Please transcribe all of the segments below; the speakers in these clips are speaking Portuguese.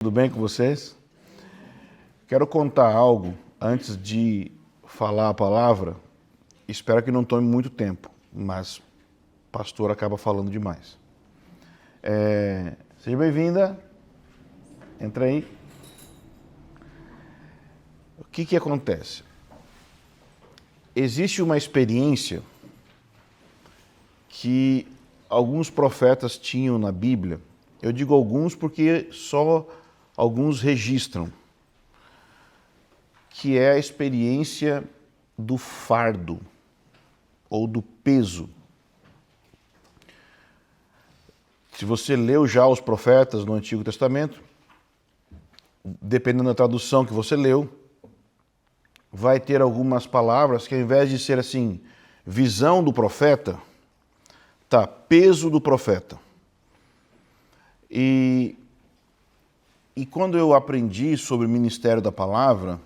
Tudo bem com vocês? Quero contar algo antes de falar a palavra. Espero que não tome muito tempo, mas o pastor acaba falando demais. Seja bem-vinda. Entra aí. O que acontece? Existe uma experiência que alguns profetas tinham na Bíblia. Eu digo alguns porque só alguns registram, que é a experiência do fardo ou do peso. Se você leu já os profetas no Antigo Testamento, dependendo da tradução que você leu, vai ter algumas palavras que, ao invés de ser assim, visão do profeta, tá, peso do profeta. E quando eu aprendi sobre o ministério da palavra,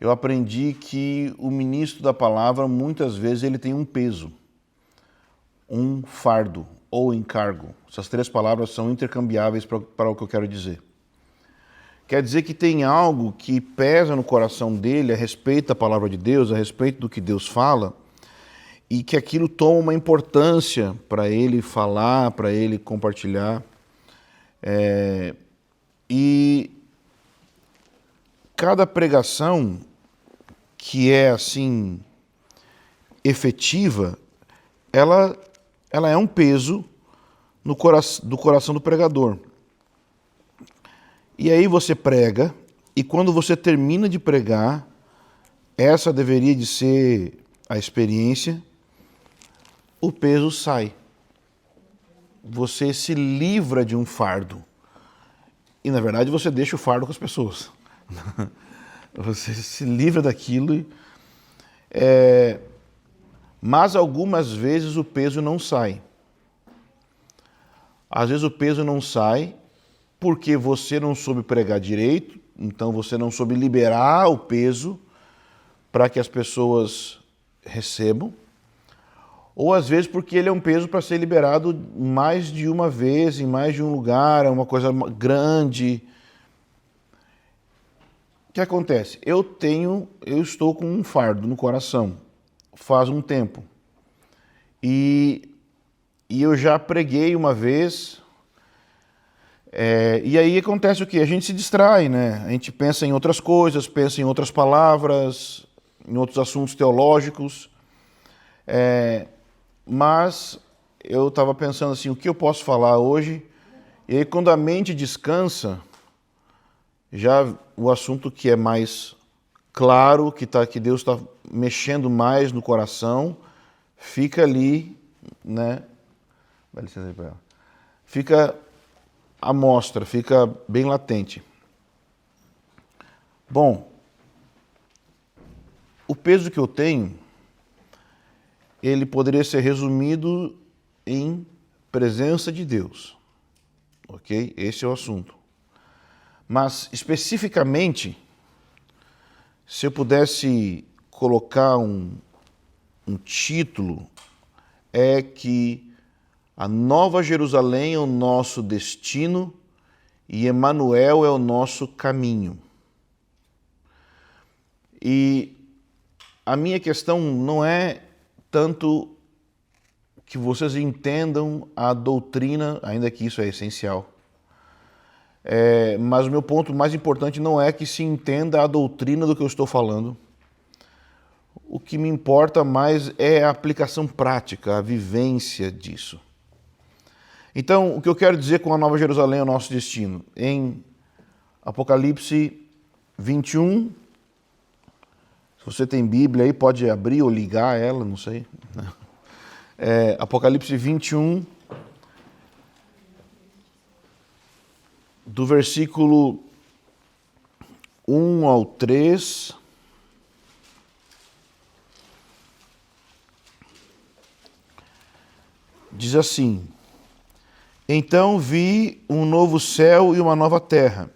eu aprendi que o ministro da palavra, muitas vezes, ele tem um peso, um fardo ou encargo. Essas três palavras são intercambiáveis para o que eu quero dizer. Quer dizer que tem algo que pesa no coração dele a respeito da palavra de Deus, a respeito do que Deus fala, e que aquilo toma uma importância para ele falar, para ele compartilhar. E cada pregação que é assim efetiva, ela é um peso no do coração do pregador. E aí você prega, e quando você termina de pregar, essa deveria de ser a experiência, o peso sai. Você se livra de um fardo. E, na verdade, você deixa o fardo com as pessoas. Você se livra daquilo. Mas, algumas vezes, o peso não sai. Às vezes, o peso não sai porque você não soube pregar direito, então você não soube liberar o peso para que as pessoas recebam. Ou, às vezes, porque ele é um peso para ser liberado mais de uma vez, em mais de um lugar, é uma coisa grande. O que acontece? Eu estou com um fardo no coração, faz um tempo. E eu já preguei uma vez, e aí acontece o quê? A gente se distrai, né? A gente pensa em outras coisas, pensa em outras palavras, em outros assuntos teológicos. Mas eu estava pensando assim, o que eu posso falar hoje? E aí, quando a mente descansa, já o assunto que é mais claro, que Deus está mexendo mais no coração, fica ali, né? Dá licença aí para ela. Fica à mostra, fica bem latente. Bom, o peso que eu tenho, ele poderia ser resumido em presença de Deus, ok? Esse é o assunto. Mas, especificamente, se eu pudesse colocar um título, é que a Nova Jerusalém é o nosso destino e Emanuel é o nosso caminho. E a minha questão não é tanto que vocês entendam a doutrina, ainda que isso é essencial. Mas o meu ponto mais importante não é que se entenda a doutrina do que eu estou falando. O que me importa mais é a aplicação prática, a vivência disso. Então, o que eu quero dizer com a Nova Jerusalém é o nosso destino? Em Apocalipse 21, se você tem Bíblia aí, pode abrir ou ligar ela, não sei. Apocalipse 21, do versículo 1 ao 3. Diz assim: Então vi um novo céu e uma nova terra,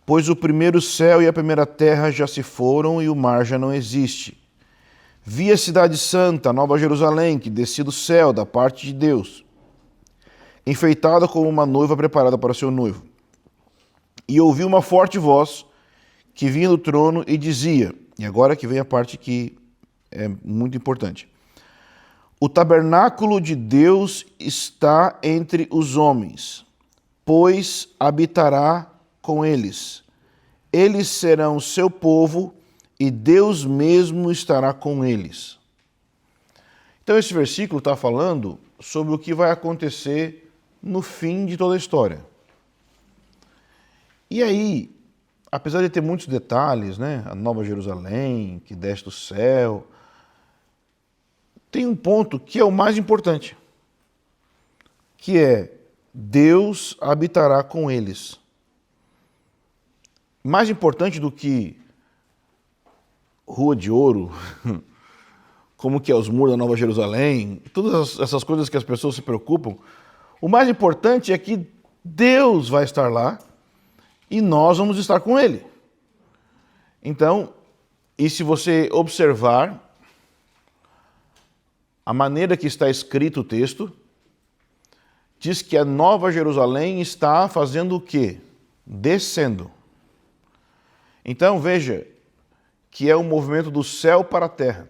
pois o primeiro céu e a primeira terra já se foram e o mar já não existe. Vi a cidade santa, a Nova Jerusalém, que descia do céu, da parte de Deus, enfeitada como uma noiva preparada para o seu noivo. E ouvi uma forte voz que vinha do trono e dizia, e agora que vem a parte que é muito importante: o tabernáculo de Deus está entre os homens, pois habitará com eles. Eles serão seu povo e Deus mesmo estará com eles. Então esse versículo está falando sobre o que vai acontecer no fim de toda a história. E aí, apesar de ter muitos detalhes, né? A Nova Jerusalém, que desce do céu, tem um ponto que é o mais importante, que é Deus habitará com eles. Mais importante do que Rua de Ouro, como que é os muros da Nova Jerusalém, todas essas coisas que as pessoas se preocupam, o mais importante é que Deus vai estar lá e nós vamos estar com Ele. Então, e se você observar a maneira que está escrito o texto, diz que a Nova Jerusalém está fazendo o quê? Descendo. Então, veja que é um movimento do céu para a terra.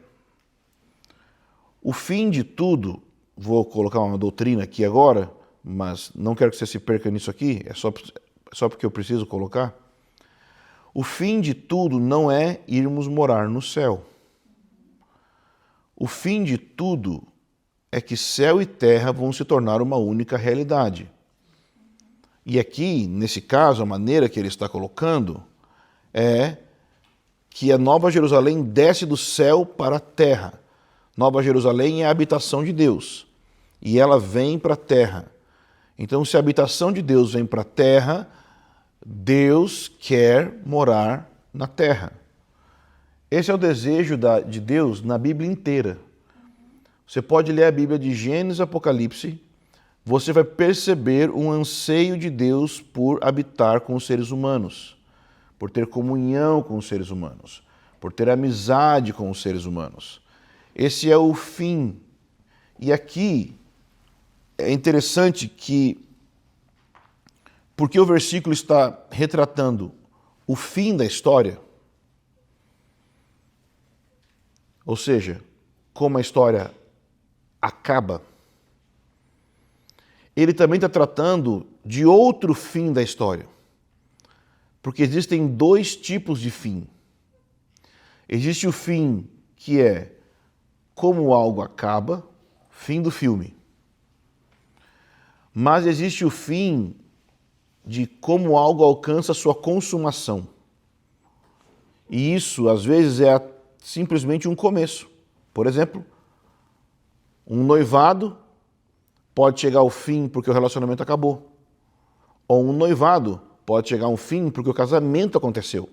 O fim de tudo, vou colocar uma doutrina aqui agora, mas não quero que você se perca nisso aqui, é só porque eu preciso colocar. O fim de tudo não é irmos morar no céu. O fim de tudo é que céu e terra vão se tornar uma única realidade. E aqui, nesse caso, a maneira que ele está colocando é que a Nova Jerusalém desce do céu para a terra. Nova Jerusalém é a habitação de Deus e ela vem para a terra. Então, se a habitação de Deus vem para a terra, Deus quer morar na terra. Esse é o desejo de Deus na Bíblia inteira. Você pode ler a Bíblia de Gênesis e Apocalipse, você vai perceber um anseio de Deus por habitar com os seres humanos, por ter comunhão com os seres humanos, por ter amizade com os seres humanos. Esse é o fim. E aqui é interessante que, porque o versículo está retratando o fim da história, ou seja, como a história acaba, ele também está tratando de outro fim da história. Porque existem dois tipos de fim. Existe o fim que é como algo acaba, fim do filme. Mas existe o fim de como algo alcança sua consumação. E isso, às vezes, é simplesmente um começo. Por exemplo, um noivado pode chegar ao fim porque o relacionamento acabou. Ou um noivado pode chegar ao fim porque o casamento aconteceu.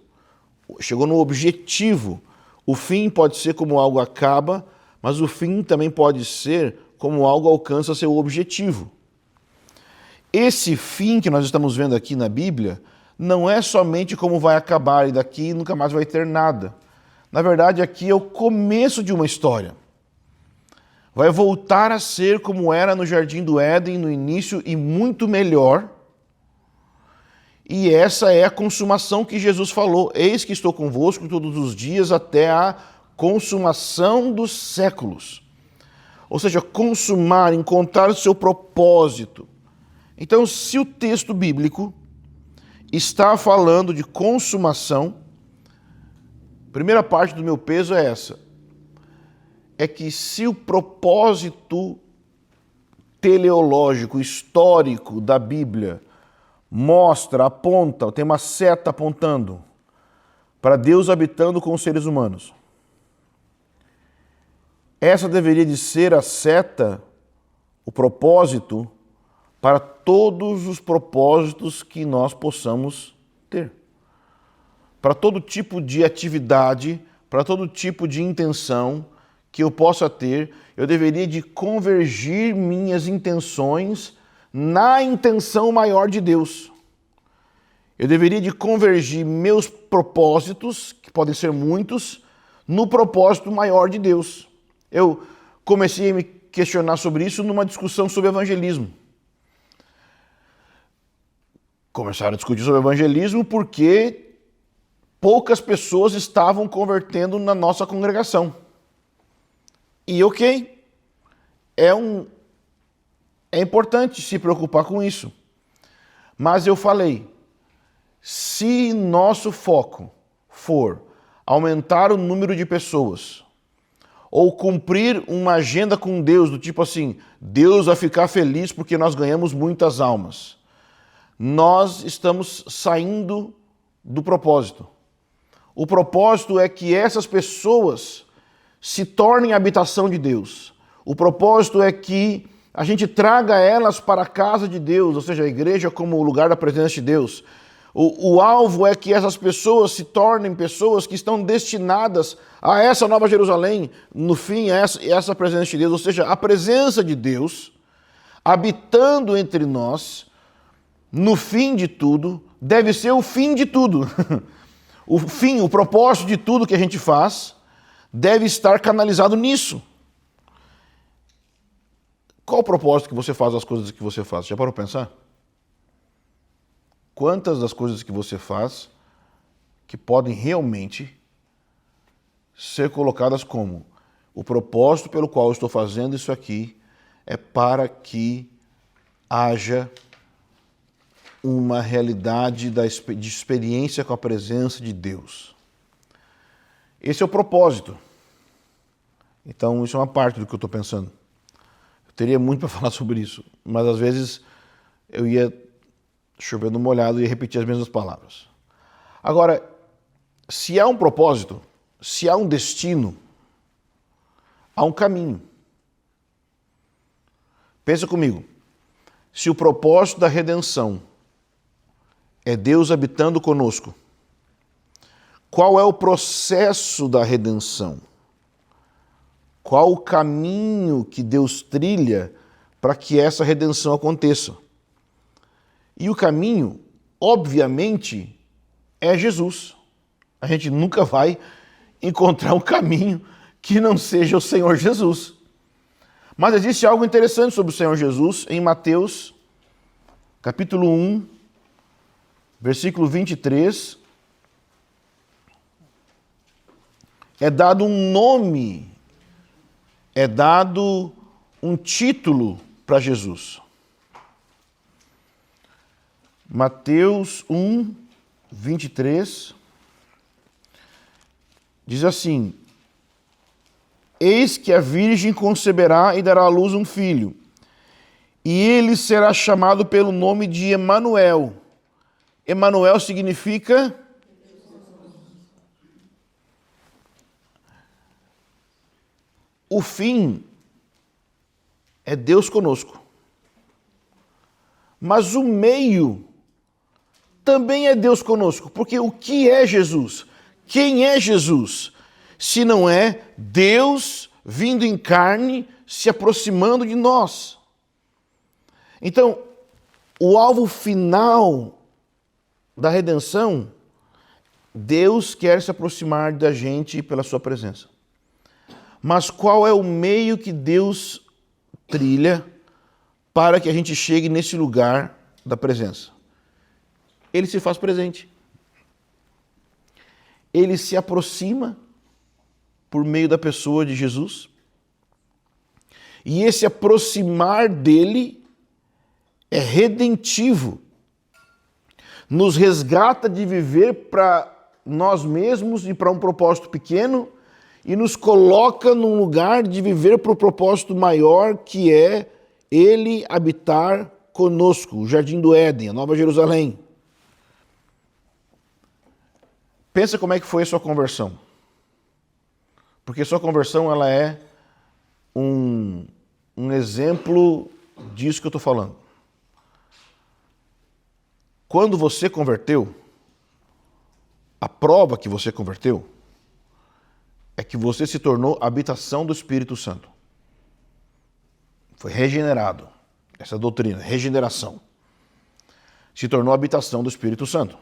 Chegou no objetivo. O fim pode ser como algo acaba, mas o fim também pode ser como algo alcança seu objetivo. Esse fim que nós estamos vendo aqui na Bíblia não é somente como vai acabar e daqui nunca mais vai ter nada. Na verdade, aqui é o começo de uma história. Vai voltar a ser como era no Jardim do Éden no início e muito melhor. E essa é a consumação que Jesus falou. Eis que estou convosco todos os dias até a consumação dos séculos. Ou seja, consumar, encontrar o seu propósito. Então, se o texto bíblico está falando de consumação, a primeira parte do meu peso é essa. É que se o propósito teleológico, histórico da Bíblia mostra, aponta, tem uma seta apontando para Deus habitando com os seres humanos, essa deveria de ser a seta, o propósito para todos os propósitos que nós possamos ter. Para todo tipo de atividade, para todo tipo de intenção que eu possa ter, eu deveria de convergir minhas intenções na intenção maior de Deus. Eu deveria de convergir meus propósitos, que podem ser muitos, no propósito maior de Deus. Eu comecei a me questionar sobre isso numa discussão sobre evangelismo. Começaram a discutir sobre evangelismo porque poucas pessoas estavam convertendo na nossa congregação. E ok, é importante se preocupar com isso. Mas eu falei, se nosso foco for aumentar o número de pessoas, ou cumprir uma agenda com Deus, do tipo assim, Deus vai ficar feliz porque nós ganhamos muitas almas, nós estamos saindo do propósito. O propósito é que essas pessoas se tornem a habitação de Deus. O propósito é que a gente traga elas para a casa de Deus, ou seja, a igreja como o lugar da presença de Deus. O alvo é que essas pessoas se tornem pessoas que estão destinadas a essa nova Jerusalém, no fim, essa presença de Deus, ou seja, a presença de Deus habitando entre nós, no fim de tudo, deve ser o fim de tudo. O propósito de tudo que a gente faz deve estar canalizado nisso. Qual o propósito que você faz das coisas que você faz? Já parou para pensar? Quantas das coisas que você faz que podem realmente ser colocadas como o propósito pelo qual eu estou fazendo isso aqui é para que haja uma realidade de experiência com a presença de Deus. Esse é o propósito. Então, isso é uma parte do que eu estou pensando. Eu teria muito para falar sobre isso, mas às vezes eu ia chovendo molhado e repetir as mesmas palavras. Agora, se há um propósito, se há um destino, há um caminho. Pensa comigo. Se o propósito da redenção é Deus habitando conosco, qual é o processo da redenção? Qual o caminho que Deus trilha para que essa redenção aconteça? E o caminho, obviamente, é Jesus. A gente nunca vai encontrar um caminho que não seja o Senhor Jesus. Mas existe algo interessante sobre o Senhor Jesus em Mateus, capítulo 1, versículo 23. É dado um nome, é dado um título para Jesus. Mateus 1, 23, diz assim: Eis que a virgem conceberá e dará à luz um filho, e ele será chamado pelo nome de Emanuel. Emanuel significa o fim é Deus conosco. Mas o meio também é Deus conosco, porque o que é Jesus? Quem é Jesus? Se não é Deus vindo em carne, se aproximando de nós. Então, o alvo final da redenção, Deus quer se aproximar da gente pela sua presença. Mas qual é o meio que Deus trilha para que a gente chegue nesse lugar da presença? Ele se faz presente. Ele se aproxima por meio da pessoa de Jesus. E esse aproximar dele é redentivo. Nos resgata de viver para nós mesmos e para um propósito pequeno e nos coloca num lugar de viver para o propósito maior, que é ele habitar conosco, o Jardim do Éden, a Nova Jerusalém. Pensa como é que foi a sua conversão. Porque sua conversão ela é um exemplo disso que eu estou falando. Quando você converteu, a prova que você converteu é que você se tornou habitação do Espírito Santo. Foi regenerado. Essa doutrina, regeneração. Se tornou habitação do Espírito Santo.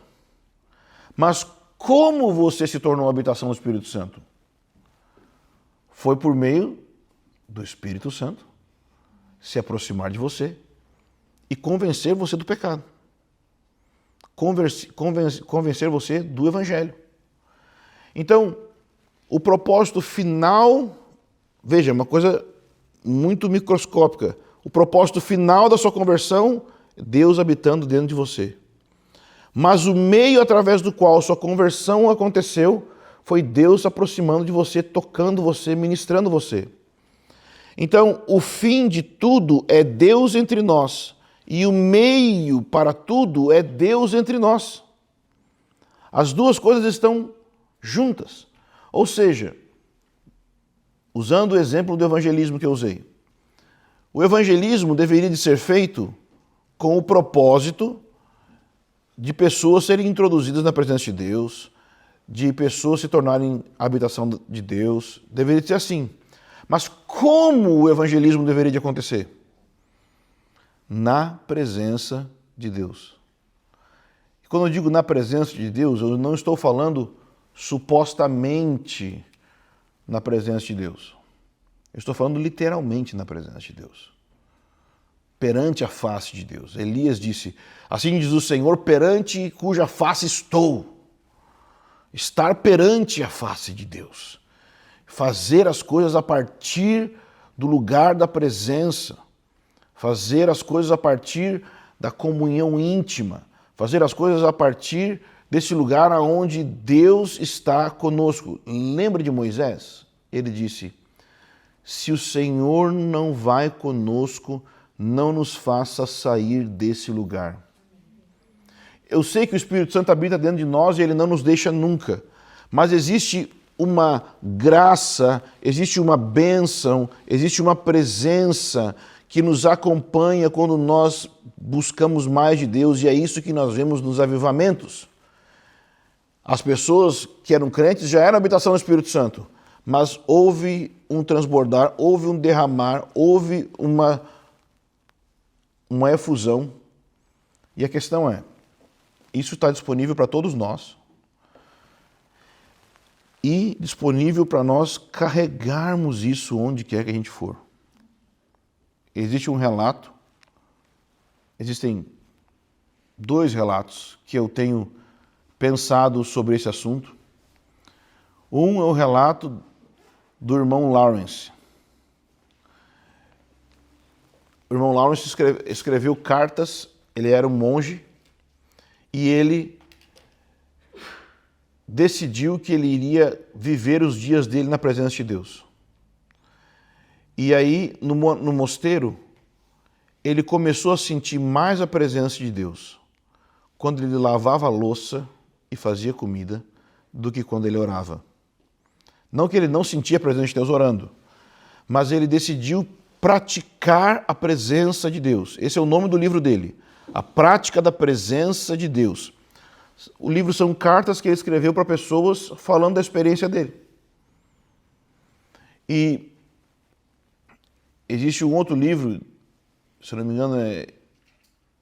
Mas como você se tornou habitação do Espírito Santo? Foi por meio do Espírito Santo se aproximar de você e convencer você do pecado. convencer você do Evangelho. Então, o propósito final, veja, uma coisa muito microscópica, o propósito final da sua conversão, Deus habitando dentro de você. Mas o meio através do qual sua conversão aconteceu foi Deus se aproximando de você, tocando você, ministrando você. Então, o fim de tudo é Deus entre nós e o meio para tudo é Deus entre nós. As duas coisas estão juntas. Ou seja, usando o exemplo do evangelismo que eu usei, o evangelismo deveria de ser feito com o propósito de pessoas serem introduzidas na presença de Deus, de pessoas se tornarem a habitação de Deus. Deveria ser assim. Mas como o evangelismo deveria de acontecer? Na presença de Deus. E quando eu digo na presença de Deus, eu não estou falando supostamente na presença de Deus. Eu estou falando literalmente na presença de Deus. Perante a face de Deus. Elias disse, assim diz o Senhor, perante cuja face estou. Estar perante a face de Deus. Fazer as coisas a partir do lugar da presença. Fazer as coisas a partir da comunhão íntima. Fazer as coisas a partir desse lugar onde Deus está conosco. Lembra de Moisés? Ele disse, se o Senhor não vai conosco, não nos faça sair desse lugar. Eu sei que o Espírito Santo habita dentro de nós e ele não nos deixa nunca, mas existe uma graça, existe uma bênção, existe uma presença que nos acompanha quando nós buscamos mais de Deus, e é isso que nós vemos nos avivamentos. As pessoas que eram crentes já eram habitação do Espírito Santo, mas houve um transbordar, houve um derramar, houve uma efusão. E a questão é, isso está disponível para todos nós e disponível para nós carregarmos isso onde quer que a gente for. Existe um relato, existem 2 relatos que eu tenho pensado sobre esse assunto. Um é o relato do irmão Lawrence. O irmão Lawrence escreveu cartas, ele era um monge, e ele decidiu que ele iria viver os dias dele na presença de Deus. E aí, no mosteiro, ele começou a sentir mais a presença de Deus quando ele lavava a louça e fazia comida do que quando ele orava. Não que ele não sentia a presença de Deus orando, mas ele decidiu praticar a presença de Deus. Esse é o nome do livro dele, A Prática da Presença de Deus. O livro são cartas que ele escreveu para pessoas falando da experiência dele. E existe um outro livro, se não me engano é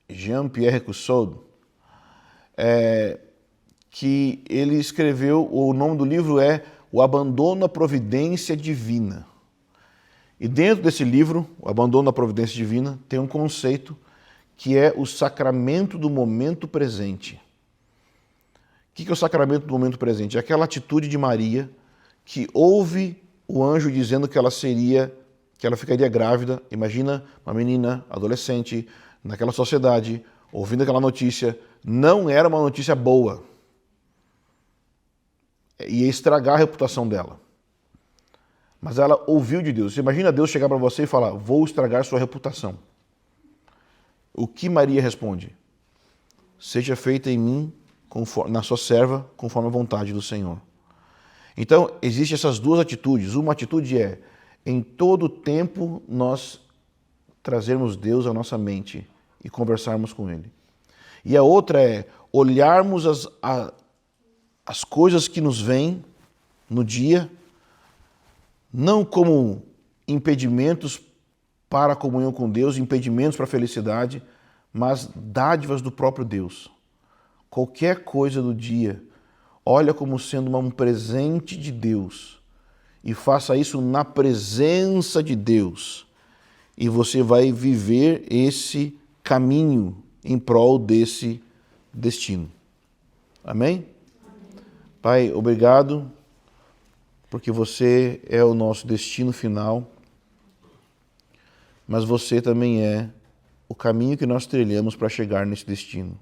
Jean-Pierre Cussaud, que ele escreveu, o nome do livro é O Abandono à Providência Divina. E dentro desse livro, O Abandono à Providência Divina, tem um conceito que é o sacramento do momento presente. O que é o sacramento do momento presente? É aquela atitude de Maria que ouve o anjo dizendo que ela ficaria grávida. Imagina uma menina, adolescente, naquela sociedade, ouvindo aquela notícia. Não era uma notícia boa. Ia estragar a reputação dela. Mas ela ouviu de Deus. Você imagina Deus chegar para você e falar, vou estragar sua reputação. O que Maria responde? Seja feita em mim, na sua serva, conforme a vontade do Senhor. Então, existem essas 2 atitudes. Uma atitude é, em todo tempo, nós trazermos Deus à nossa mente e conversarmos com Ele. E a outra é olharmos as coisas que nos vêm no dia, não como impedimentos para a comunhão com Deus, impedimentos para a felicidade, mas dádivas do próprio Deus. Qualquer coisa do dia, olha como sendo um presente de Deus e faça isso na presença de Deus. E você vai viver esse caminho em prol desse destino. Amém? Pai, obrigado, porque você é o nosso destino final, mas você também é o caminho que nós trilhamos para chegar nesse destino.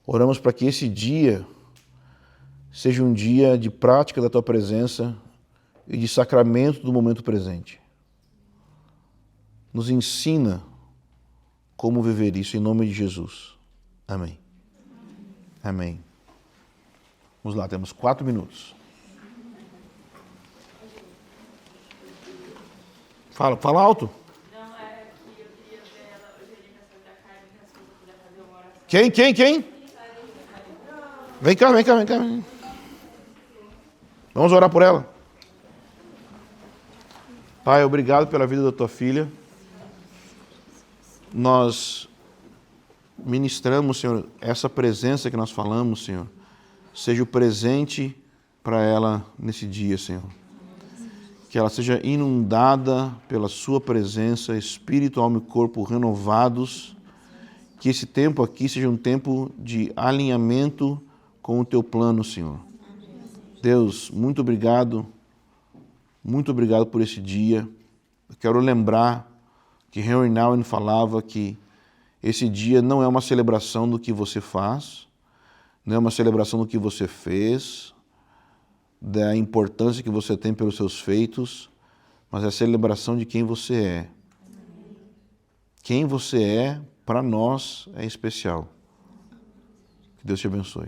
Oramos para que esse dia seja um dia de prática da Tua presença e de sacramento do momento presente. Nos ensina como viver isso, em nome de Jesus. Amém. Amém. Vamos lá, temos 4 minutos. Fala alto. Não, é que eu queria ver ela, hoje ele recebe a Carmen, se você puder fazer uma oração. Quem? Vem cá. Vamos orar por ela. Pai, obrigado pela vida da tua filha. Nós ministramos, Senhor, essa presença que nós falamos, Senhor, seja o presente para ela nesse dia, Senhor. Que ela seja inundada pela sua presença, espírito, alma e corpo renovados. Que esse tempo aqui seja um tempo de alinhamento com o teu plano, Senhor. Deus, muito obrigado por esse dia. Eu quero lembrar que Henry Nouwen falava que esse dia não é uma celebração do que você faz, não é uma celebração do que você fez, da importância que você tem pelos seus feitos, mas é a celebração de quem você é. Quem você é, para nós, é especial. Que Deus te abençoe.